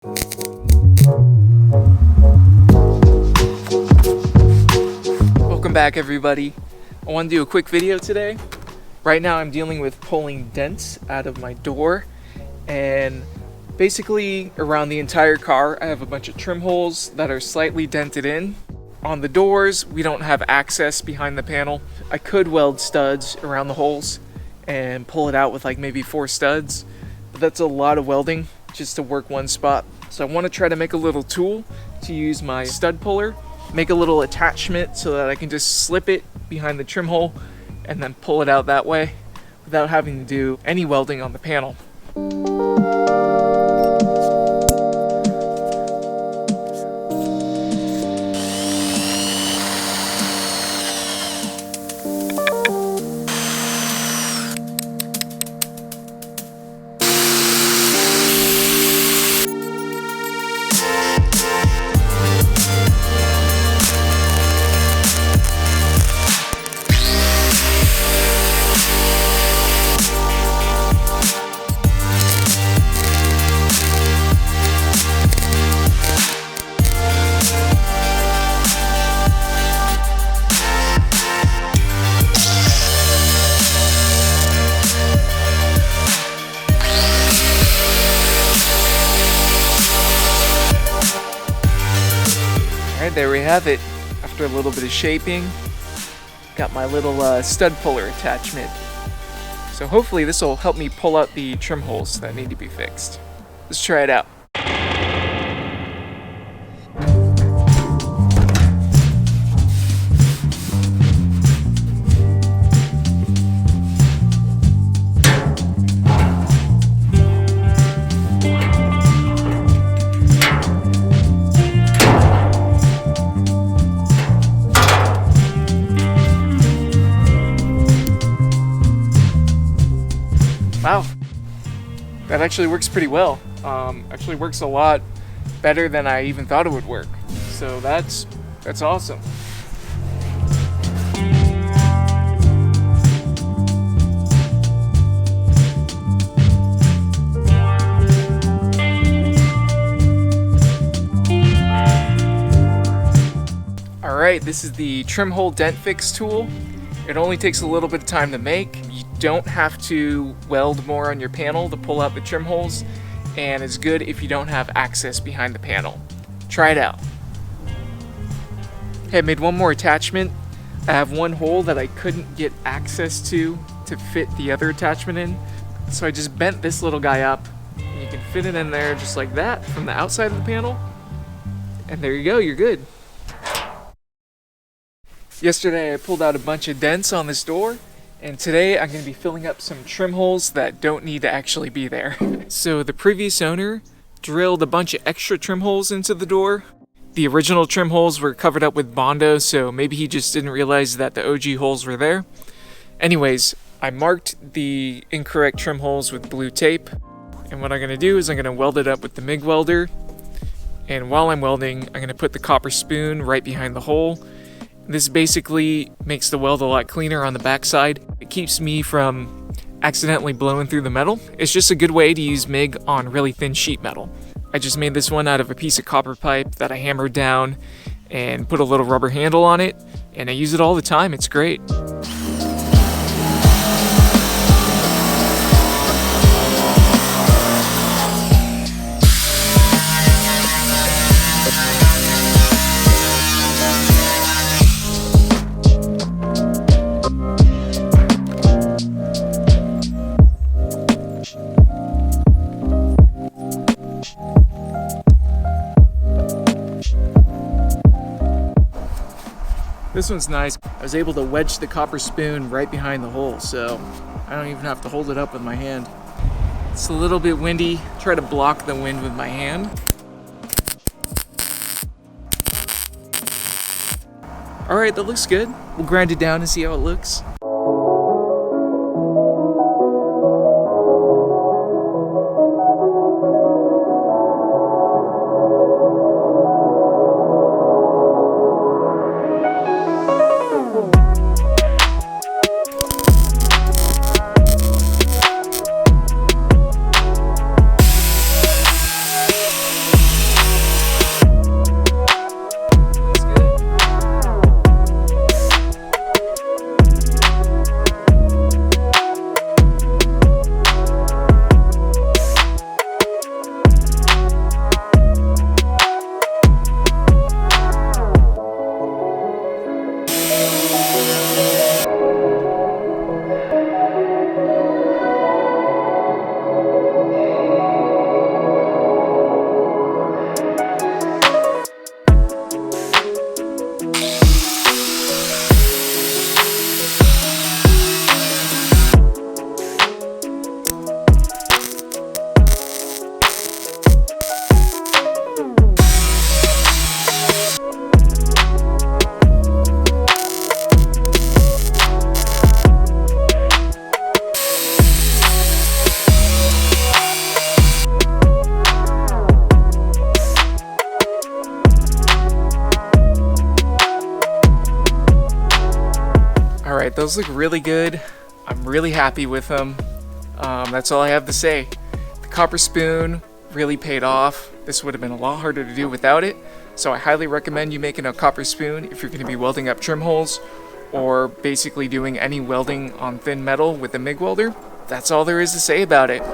Welcome back, everybody. I want to do a quick video today. Right now I'm dealing with pulling dents out of my door, and basically around the entire car I have a bunch of trim holes that are slightly dented in. On the doors we don't have access behind the panel. I could weld studs around the holes and pull it out with like maybe 4 studs, but that's a lot of welding just to work one spot. So I want to try to make a little tool to use my stud puller, make a little attachment so that I can just slip it behind the trim hole and then pull it out that way without having to do any welding on the panel. Alright, there we have it. After a little bit of shaping, got my little stud puller attachment. So hopefully this will help me pull out the trim holes that need to be fixed. Let's try it out. Wow, that actually works pretty well. Actually works a lot better than I even thought it would work. So that's awesome. All right, this is the trim hole dent fix tool. It only takes a little bit of time to make. You don't have to weld more on your panel to pull out the trim holes, and it's good if you don't have access behind the panel. Try it out. Okay, I made one more attachment. I have one hole that I couldn't get access to fit the other attachment in, so I just bent this little guy up, and you can fit it in there just like that from the outside of the panel, and there you go, you're good. Yesterday I pulled out a bunch of dents on this door, and today I'm going to be filling up some trim holes that don't need to actually be there. So the previous owner drilled a bunch of extra trim holes into the door. The original trim holes were covered up with Bondo, so maybe he just didn't realize that the OG holes were there. Anyways, I marked the incorrect trim holes with blue tape, and what I'm going to do is I'm going to weld it up with the MIG welder, and while I'm welding I'm going to put the copper spoon right behind the hole. This basically makes the weld a lot cleaner on the backside. It keeps me from accidentally blowing through the metal. It's just a good way to use MIG on really thin sheet metal. I just made this one out of a piece of copper pipe that I hammered down and put a little rubber handle on it, and I use it all the time. It's great. This one's nice. I was able to wedge the copper spoon right behind the hole, so I don't even have to hold it up with my hand. It's a little bit windy. Try to block the wind with my hand. All right, that looks good. We'll grind it down and see how it looks. Alright, those look really good. I'm really happy with them. That's all I have to say. The copper spoon really paid off. This would have been a lot harder to do without it. So I highly recommend you making a copper spoon if you're going to be welding up trim holes or basically doing any welding on thin metal with a MIG welder. That's all there is to say about it.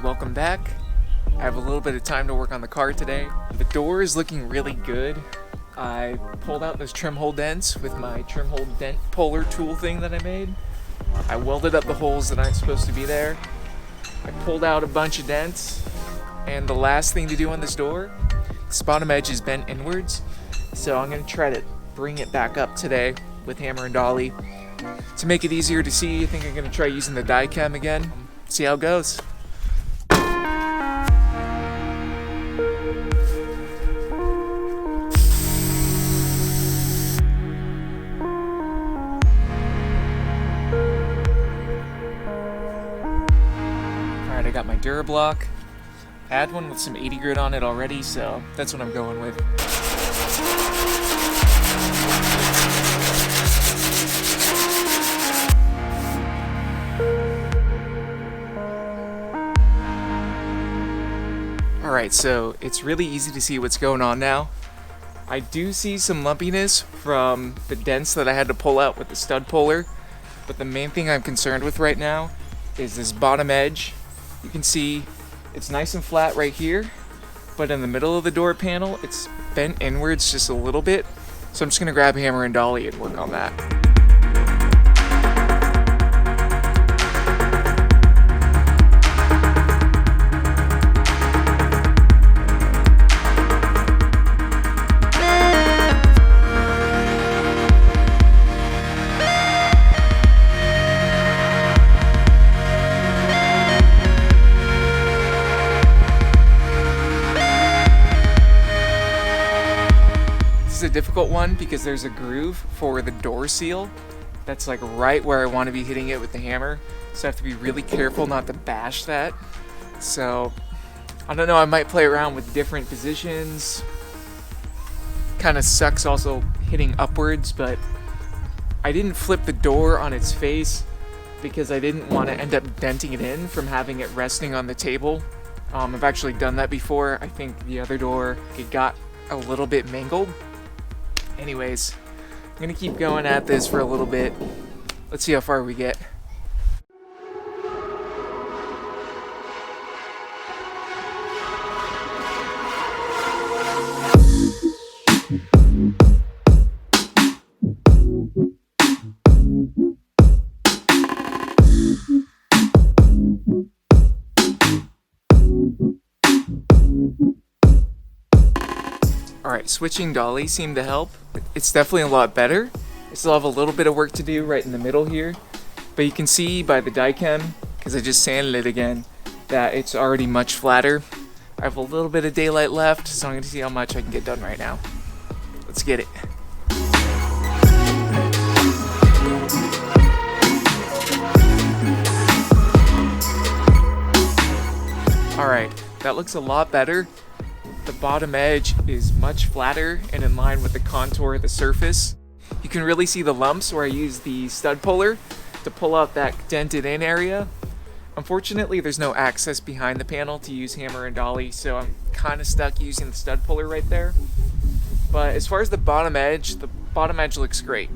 Welcome back. I have a little bit of time to work on the car today. The door is looking really good. I pulled out those trim hole dents with my trim hole dent puller tool thing that I made. I welded up the holes that aren't supposed to be there. I pulled out a bunch of dents. And the last thing to do on this door, this bottom edge is bent inwards. So I'm going to try to bring it back up today with hammer and dolly. To make it easier to see, I think I'm going to try using the die cam again. See how it goes. I got my Durablock. I had one with some 80 grit on it already, so that's what I'm going with. Alright, so it's really easy to see what's going on now. I do see some lumpiness from the dents that I had to pull out with the stud puller, but the main thing I'm concerned with right now is this bottom edge. You can see it's nice and flat right here, but in the middle of the door panel, it's bent inwards just a little bit. So I'm just gonna grab hammer and dolly and work on that. A difficult one because there's a groove for the door seal that's like right where I want to be hitting it with the hammer, so I have to be really careful not to bash that. So I don't know, I might play around with different positions. Kind of sucks also hitting upwards, but I didn't flip the door on its face because I didn't want to end up denting it in from having it resting on the table. I've actually done that before. I think the other door, it got a little bit mangled. Anyways, I'm gonna keep going at this for a little bit. Let's see how far we get. Alright, switching dolly seemed to help. It's definitely a lot better. I still have a little bit of work to do right in the middle here, but you can see by the die cam, because I just sanded it again, that it's already much flatter. I have a little bit of daylight left, so I'm going to see how much I can get done right now. Let's get it. Alright, that looks a lot better. The bottom edge is much flatter and in line with the contour of the surface. You can really see the lumps where I use the stud puller to pull out that dented in area. Unfortunately, there's no access behind the panel to use hammer and dolly, so I'm kind of stuck using the stud puller right there. But as far as the bottom edge looks great.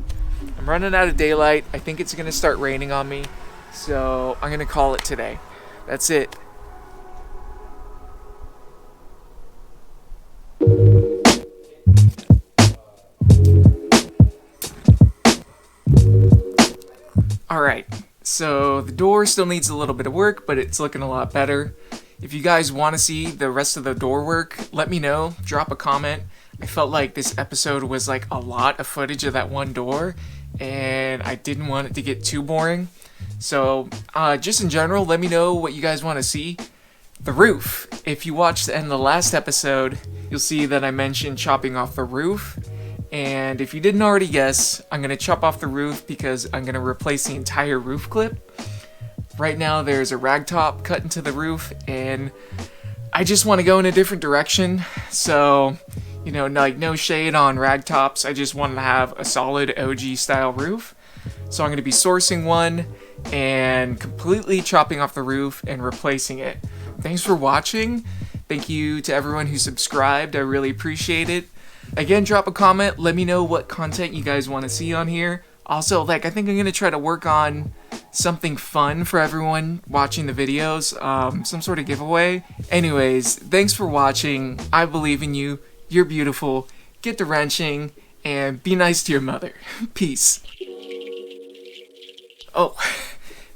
I'm running out of daylight. I think it's going to start raining on me, so I'm going to call it today. That's it. Alright, so the door still needs a little bit of work, but it's looking a lot better. If you guys want to see the rest of the door work, let me know. Drop a comment. I felt like this episode was like a lot of footage of that one door, and I didn't want it to get too boring. So just in general, let me know what you guys want to see. The roof. If you watched the end of the last episode, you'll see that I mentioned chopping off the roof. And if you didn't already guess, I'm going to chop off the roof because I'm going to replace the entire roof clip. Right now there's a rag top cut into the roof, and I just want to go in a different direction. So, you know, like no shade on rag tops. I just want to have a solid OG style roof. So I'm going to be sourcing one and completely chopping off the roof and replacing it. Thanks for watching. Thank you to everyone who subscribed. I really appreciate it. Again, drop a comment. Let me know what content you guys want to see on here. Also, I think I'm going to try to work on something fun for everyone watching the videos. Some sort of giveaway. Anyways, thanks for watching. I believe in you. You're beautiful. Get to wrenching and be nice to your mother. Peace. Oh,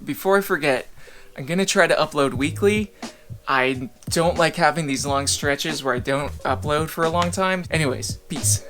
before I forget, I'm going to try to upload weekly. I don't like having these long stretches where I don't upload for a long time. Anyways, peace.